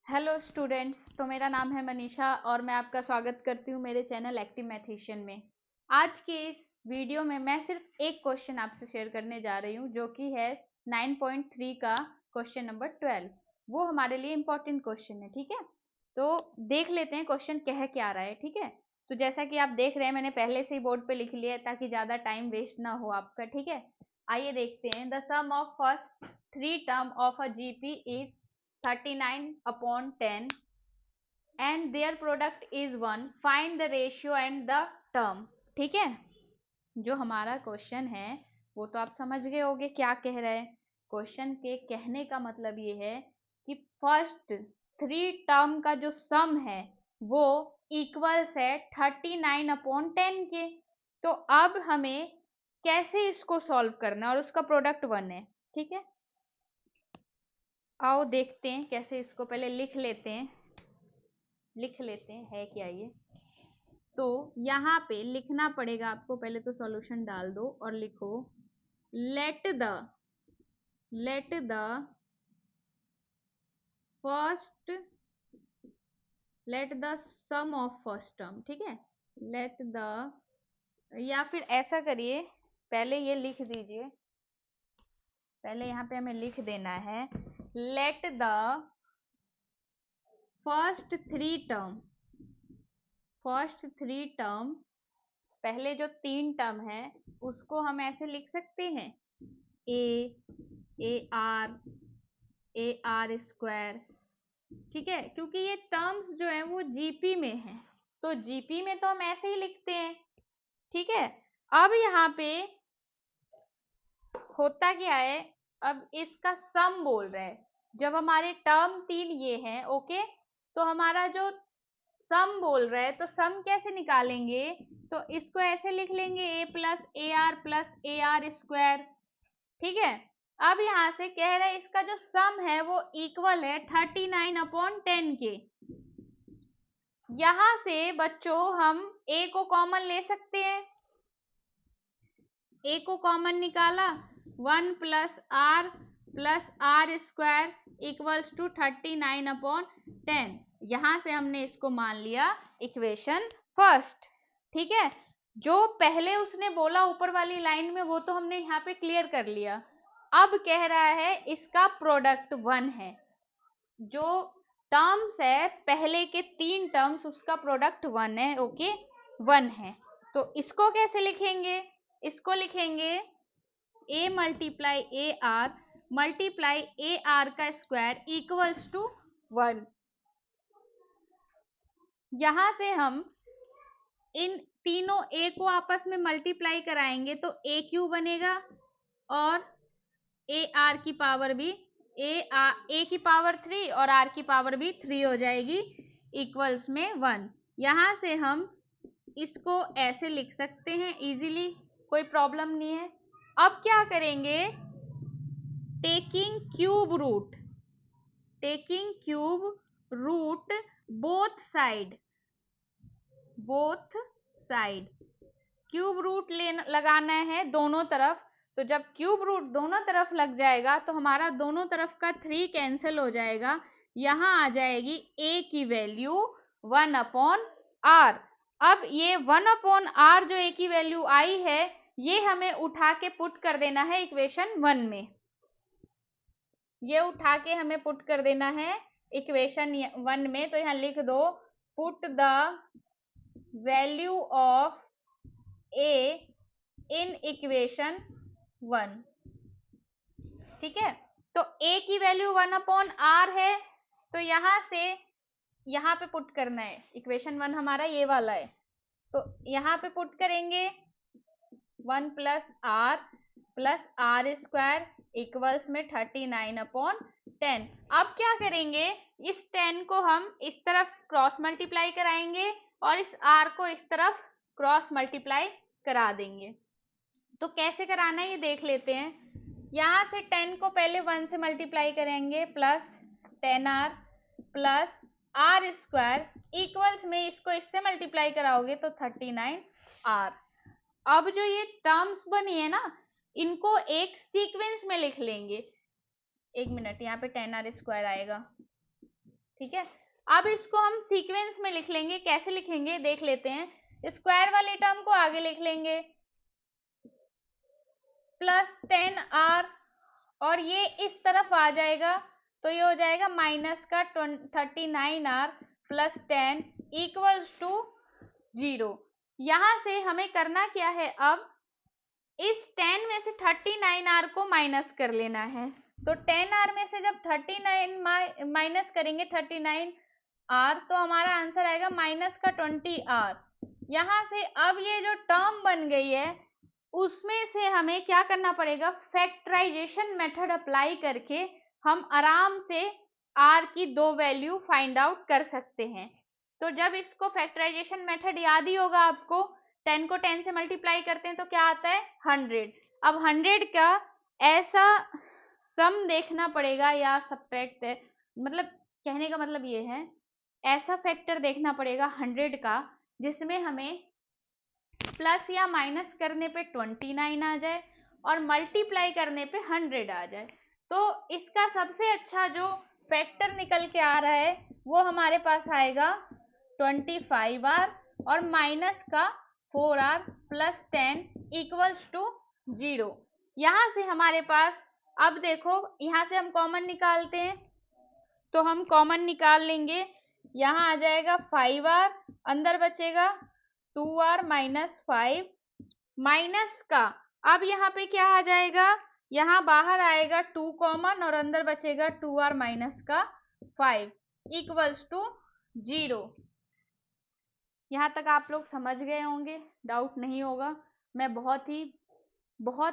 Hello students, तो मेरा नाम है मनीषा और मैं आपका स्वागत करती हूँ मेरे चैनल एक्टिव मैथमेटिशियन में। आज के इस वीडियो में मैं सिर्फ एक क्वेश्चन आपसे शेयर करने जा रही हूँ, जो कि है 9.3 का क्वेश्चन नंबर 12। वो हमारे लिए इम्पोर्टेंट क्वेश्चन है, ठीक है। तो देख लेते हैं क्वेश्चन कह क्या रहा है, ठीक है। तो जैसा कि आप देख रहे हैं, मैंने पहले से ही बोर्ड पे लिख लिया है ताकि ज़्यादा टाइम वेस्ट ना हो आपका, ठीक है। आइए देखते हैं। The sum of first 3 term of a GP is 39/10 and their product is 1. Find the ratio and the term. ठीक है। जो हमारा क्वेश्चन है वो तो आप समझ गए होंगे क्या कह रहा है। क्वेश्चन के कहने का मतलब ये है कि फर्स्ट 3 टर्म का जो सम है वो इक्वल्स है 39/10 के। तो अब हमें कैसे इसको सॉल्व करना है और उसका प्रोडक्ट 1 है, ठीक है। आओ देखते हैं कैसे। इसको पहले लिख लेते हैं है क्या ये। तो यहाँ पे लिखना पड़ेगा आपको। पहले तो सॉल्यूशन डाल दो और लिखो let the first let the sum of first term, ठीक है। लेट द, या फिर ऐसा करिए, पहले ये लिख दीजिए। पहले यहाँ पे हमें लिख देना है late the first three term, पहले जो 3 टर्म है उसको हम ऐसे लिख सकते हैं ए आर स्क्वायर, ठीक है। क्योंकि ये टर्म्स जो है वो जीपी में है, तो जीपी में तो हम ऐसे ही लिखते हैं, ठीक है। अब यहाँ पे होता क्या है, अब इसका सम बोल रहा है। जब हमारे टर्म 3 ये हैं, ओके, तो हमारा जो सम बोल रहा है, तो सम कैसे निकालेंगे। तो इसको ऐसे लिख लेंगे प्लस ए आर स्क्वायर, ठीक है। अब यहां से कह रहे हैं इसका जो सम है वो इक्वल है 39/10 के। यहां से बच्चों हम ए को कॉमन ले सकते हैं। ए को कॉमन निकाला, 1 plus r square equals two 39/10। यहां से हमने इसको मान लिया इक्वेशन फर्स्ट, ठीक है। जो पहले उसने बोला ऊपर वाली लाइन में वो तो हमने यहाँ पे क्लियर कर लिया। अब कह रहा है इसका प्रोडक्ट 1 है। जो टर्म्स है पहले के 3 टर्म्स, उसका प्रोडक्ट 1 है, ओके, 1 है। तो इसको कैसे लिखेंगे, इसको लिखेंगे ए मल्टीप्लाई ए आर का स्क्वायर इक्वल्स टू 1। यहां से हम इन तीनों ए को आपस में मल्टीप्लाई कराएंगे तो ए क्यू बनेगा और ए आर की पावर भी ए की पावर 3 और आर की पावर भी 3 हो जाएगी, इक्वल्स में 1। यहां से हम इसको ऐसे लिख सकते हैं इजीली, कोई प्रॉब्लम नहीं है। अब क्या करेंगे, taking cube root both side cube root लगाना है दोनों तरफ। तो जब क्यूब रूट दोनों तरफ लग जाएगा तो हमारा दोनों तरफ का 3 कैंसिल हो जाएगा। यहां आ जाएगी a की वैल्यू 1/r। अब ये 1/r जो a की वैल्यू आई है, ये हमें उठा के पुट कर देना है इक्वेशन 1 में। ये उठा के हमें पुट कर देना है इक्वेशन 1 में। तो यहां लिख दो put the value of a in equation 1, ठीक है। तो a की वैल्यू 1/r है, तो यहां से यहां पे पुट करना है। इक्वेशन 1 हमारा ये वाला है, तो यहां पे पुट करेंगे 1 प्लस आर स्क्वायर इक्वल्स में 39/10। अब क्या करेंगे, इस 10 को हम इस तरफ क्रॉस मल्टीप्लाई कराएंगे और इस r को इस तरफ क्रॉस मल्टीप्लाई करा देंगे। तो कैसे कराना है ये देख लेते हैं। यहां से 10 को पहले 1 से मल्टीप्लाई करेंगे, plus 10r plus r square equals में इसको इससे मल्टीप्लाई कराओगे तो 39r। अब जो ये टर्म्स बनी है ना, इनको एक सीक्वेंस में लिख लेंगे। एक मिनट, यहाँ पे 10r स्क्वायर आएगा, ठीक है, अब इसको हम सीक्वेंस में लिख लेंगे। कैसे लिखेंगे देख लेते हैं। स्क्वायर वाले टर्म को आगे लिख लेंगे प्लस 10r, और ये इस तरफ आ जाएगा तो ये हो जाएगा माइनस का 39r प्लस 10 इक्वल्स टू 0। यहां से हमें करना क्या है, अब इस 10 में से 39r को माइनस कर लेना है। तो 10r में से जब 39 माइनस करेंगे 39r, तो हमारा आंसर आएगा माइनस का 20r। यहां से अब ये जो टर्म बन गई है उसमें से हमें क्या करना पड़ेगा, फैक्टराइजेशन मेथड अप्लाई करके हम आराम से r की दो वैल्यू फाइंड आउट कर सकते हैं। तो जब इसको फैक्टराइजेशन मेथड याद ही होगा आपको, 10 को 10 से मल्टीप्लाई करते हैं तो क्या आता है 100। अब 100 का ऐसा सम देखना पड़ेगा या सब्ट्रैक्ट, मतलब कहने का मतलब ये है ऐसा फैक्टर देखना पड़ेगा 100 का जिसमें हमें प्लस या माइनस करने पे 29 आ जाए और मल्टीप्लाई करने पे 100 आ जाए। तो इसका सबसे अच्छा जो फैक्टर निकल के आ रहा है वो हमारे पास आएगा 25r और माइनस का 4r प्लस 10 इक्वल्स टू 0। यहां से हमारे पास, अब देखो यहां से हम कॉमन निकालते हैं तो हम कॉमन निकाल लेंगे। यहां आ जाएगा 5r, अंदर बचेगा 2r माइनस 5 माइनस का, अब यहाँ पे क्या आ जाएगा, यहाँ बाहर आएगा 2 कॉमन और अंदर बचेगा 2r माइनस का 5 इक्वल्स टू 0। यहाँ तक आप लोग समझ गए होंगे, डाउट नहीं होगा। मैं बहुत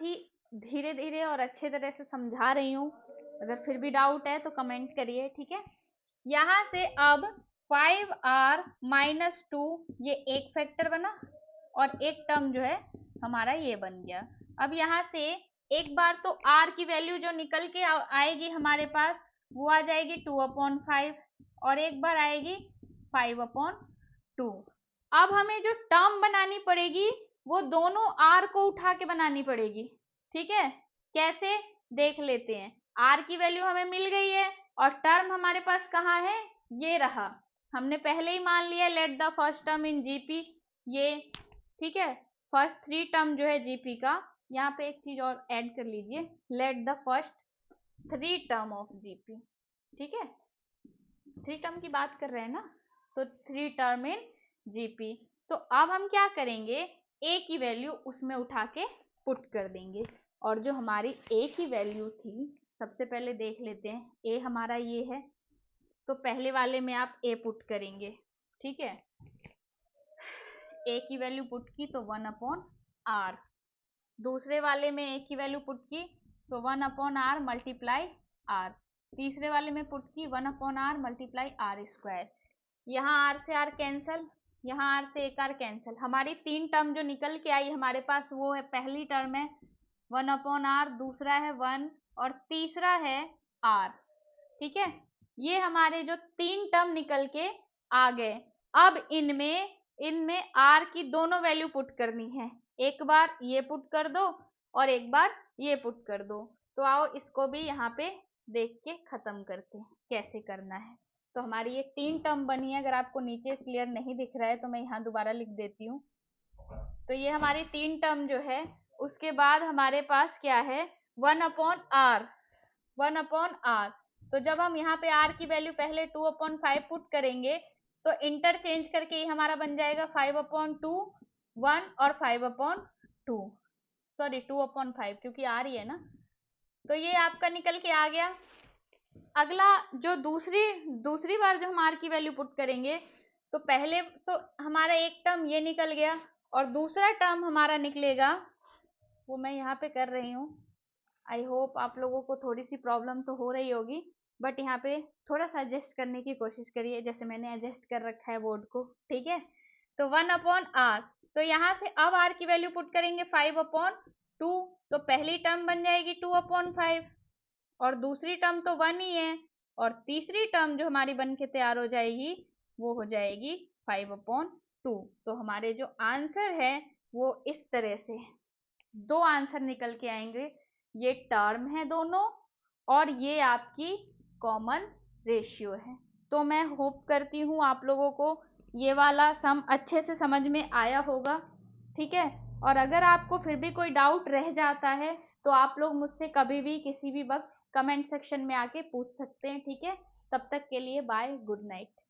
ही धीरे धीरे और अच्छे तरह से समझा रही हूँ। अगर फिर भी डाउट है तो कमेंट करिए, ठीक है। यहाँ से अब 5r माइनस 2 ये एक फैक्टर बना और एक टर्म जो है हमारा ये बन गया। अब यहाँ से एक बार तो r की वैल्यू जो निकल के आएगी हमारे पास वो आ जाएगी 2/5 और एक बार आएगी 5/2। अब हमें जो टर्म बनानी पड़ेगी वो दोनों r को उठा के बनानी पड़ेगी, ठीक है। कैसे देख लेते हैं। r की वैल्यू हमें मिल गई है और टर्म हमारे पास कहाँ है, ये रहा। हमने पहले ही मान लिया late the first term in GP, ये ठीक है। फर्स्ट 3 टर्म जो है जीपी का, यहाँ पे एक चीज और ऐड कर लीजिए, late the first 3 term of GP, ठीक है। 3 टर्म की बात कर रहे हैं ना, तो 3 टर्म इन जीपी। तो अब हम क्या करेंगे, ए की वैल्यू उसमें उठा के पुट कर देंगे। और जो हमारी ए की वैल्यू थी, सबसे पहले देख लेते हैं। ए हमारा ये है तो पहले वाले में आप ए पुट करेंगे, ठीक है। ए की वैल्यू पुट की तो 1/r, दूसरे वाले में ए की वैल्यू पुट की तो 1/r मल्टीप्लाई r, तीसरे वाले में पुट की 1/r मल्टीप्लाई r स्क्वायर। यहाँ r से r कैंसल, यहाँ r से एक r कैंसल। हमारी 3 टर्म जो निकल के आई हमारे पास वो है, पहली टर्म है 1/r, दूसरा है 1 और तीसरा है r, ठीक है। ये हमारे जो 3 टर्म निकल के आ गए। अब इनमें r की दोनों वैल्यू पुट करनी है, एक बार ये पुट कर दो और एक बार ये पुट कर दो। तो आओ इसको भी यहाँ पे देख के खत्म करते हैं कैसे करना है। तो हमारी ये 3 टर्म बनी है, अगर आपको नीचे क्लियर नहीं दिख रहा है तो मैं यहाँ दोबारा लिख देती हूँ। तो ये हमारी 3 टर्म जो है, उसके बाद हमारे पास क्या है 1/r, 1/r। तो जब हम यहाँ पे r की वैल्यू पहले 2/5 पुट करेंगे तो इंटरचेंज करके ये हमारा बन जाएगा 5/2, 1 और 5/2, सॉरी 2/5 क्योंकि r ही है ना। तो ये आपका निकल के आ गया। अगला जो दूसरी बार जो हम r की वैल्यू पुट करेंगे तो पहले तो हमारा एक टर्म ये निकल गया और दूसरा टर्म हमारा निकलेगा, वो मैं यहाँ पे कर रही हूँ। आई होप आप लोगों को थोड़ी सी प्रॉब्लम तो हो रही होगी, बट यहाँ पे थोड़ा सा एडजस्ट करने की कोशिश करिए, जैसे मैंने एडजस्ट कर रखा है बोर्ड को, ठीक है। तो 1/r, तो यहाँ से अब r की वैल्यू पुट करेंगे 5/2, तो पहली टर्म बन जाएगी 2/5 और दूसरी टर्म तो 1 ही है और तीसरी टर्म जो हमारी बन के तैयार हो जाएगी वो हो जाएगी 5/2। तो हमारे जो आंसर है वो इस तरह से 2 आंसर निकल के आएंगे। ये टर्म है दोनों और ये आपकी कॉमन रेशियो है। तो मैं होप करती हूँ आप लोगों को ये वाला सम अच्छे से समझ में आया होगा, ठीक है। और अगर आपको फिर भी कोई डाउट रह जाता है तो आप लोग मुझसे कभी भी किसी भी वक्त कमेंट सेक्शन में आके पूछ सकते हैं, ठीक है। तब तक के लिए बाय, गुड नाइट।